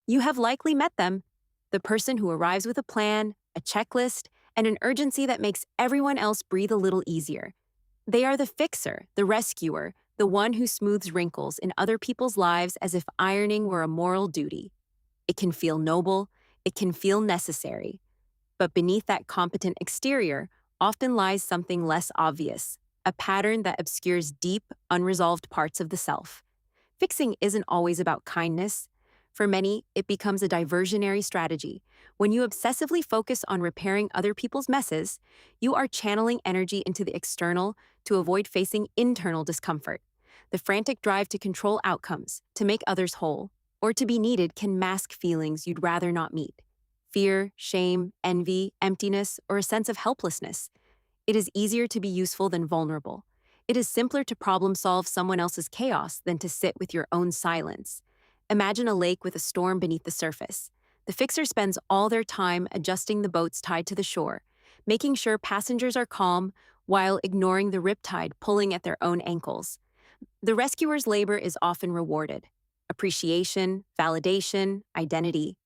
You have likely met them, the person who arrives with a plan, a checklist, and an urgency that makes everyone else breathe a little easier. They are the fixer, the rescuer, the one who smooths wrinkles in other people's lives as if ironing were a moral duty. It can feel noble, it can feel necessary. But beneath that competent exterior often lies something less obvious, a pattern that obscures deep, unresolved parts of the self. Fixing isn't always about kindness. For many, it becomes a diversionary strategy. When you obsessively focus on repairing other people's messes, you are channeling energy into the external to avoid facing internal discomfort. The frantic drive to control outcomes, to make others whole, or to be needed can mask feelings you'd rather not meet. Fear, shame, envy, emptiness, or a sense of helplessness. It is easier to be useful than vulnerable. It is simpler to problem solve someone else's chaos than to sit with your own silence. Imagine a lake with a storm beneath the surface. The fixer spends all their time adjusting the boats tied to the shore, making sure passengers are calm while ignoring the riptide pulling at their own ankles. The rescuer's labor is often rewarded. Appreciation, validation, identity.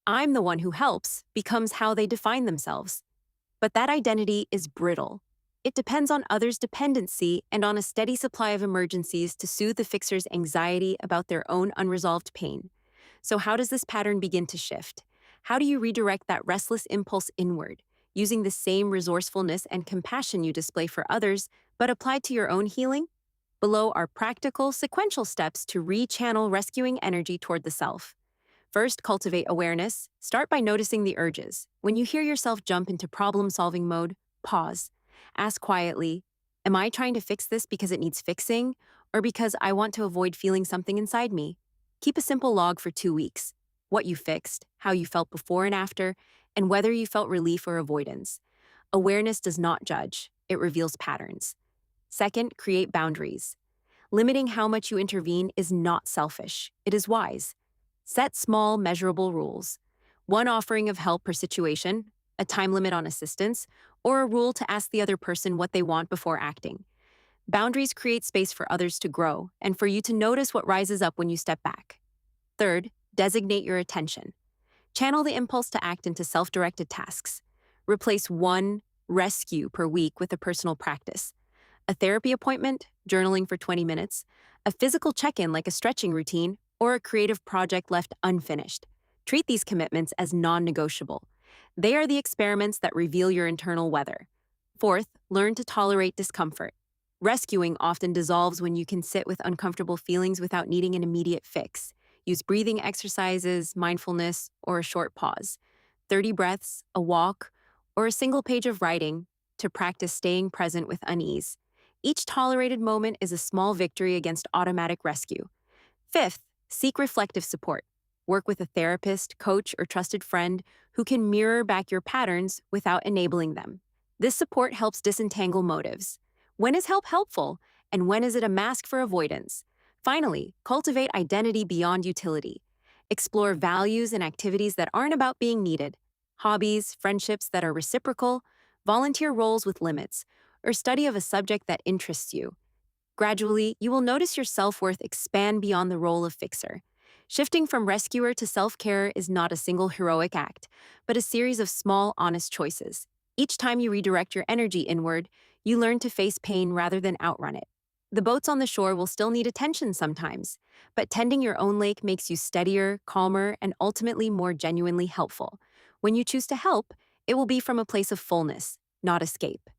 "I'm the one who helps" becomes how they define themselves. But that identity is brittle. It depends on others' dependency and on a steady supply of emergencies to soothe the fixer's anxiety about their own unresolved pain. So, how does this pattern begin to shift? How do you redirect that restless impulse inward, using the same resourcefulness and compassion you display for others, but applied to your own healing? Below are practical, sequential steps to rechannel rescuing energy toward the self. First, cultivate awareness. Start by noticing the urges. When you hear yourself jump into problem-solving mode, pause. Ask quietly, am I trying to fix this because it needs fixing, or because I want to avoid feeling something inside me? Keep a simple log for 2 weeks. What you fixed, how you felt before and after, and whether you felt relief or avoidance. Awareness does not judge. It reveals patterns. Second, create boundaries. Limiting how much you intervene is not selfish. It is wise. Set small, measurable rules. One offering of help per situation, a time limit on assistance, or a rule to ask the other person what they want before acting. Boundaries create space for others to grow and for you to notice what rises up when you step back. Third, designate your attention. Channel the impulse to act into self-directed tasks. Replace one rescue per week with a personal practice. A therapy appointment, journaling for 20 minutes, a physical check-in like a stretching routine, or a creative project left unfinished. Treat these commitments as non-negotiable. They are the experiments that reveal your internal weather. Fourth, learn to tolerate discomfort. Rescuing often dissolves when you can sit with uncomfortable feelings without needing an immediate fix. Use breathing exercises, mindfulness, or a short pause. 30 breaths, a walk, or a single page of writing to practice staying present with unease. Each tolerated moment is a small victory against automatic rescue. Fifth, seek reflective support. Work with a therapist, coach, or trusted friend who can mirror back your patterns without enabling them. This support helps disentangle motives. When is help helpful, and when is it a mask for avoidance? Finally, cultivate identity beyond utility. Explore values and activities that aren't about being needed. Hobbies, friendships that are reciprocal, volunteer roles with limits, or study of a subject that interests you. Gradually, you will notice your self-worth expand beyond the role of fixer. Shifting from rescuer to self-care is not a single heroic act, but a series of small, honest choices. Each time you redirect your energy inward, you learn to face pain rather than outrun it. The boats on the shore will still need attention sometimes, but tending your own lake makes you steadier, calmer, and ultimately more genuinely helpful. When you choose to help, it will be from a place of fullness, not escape.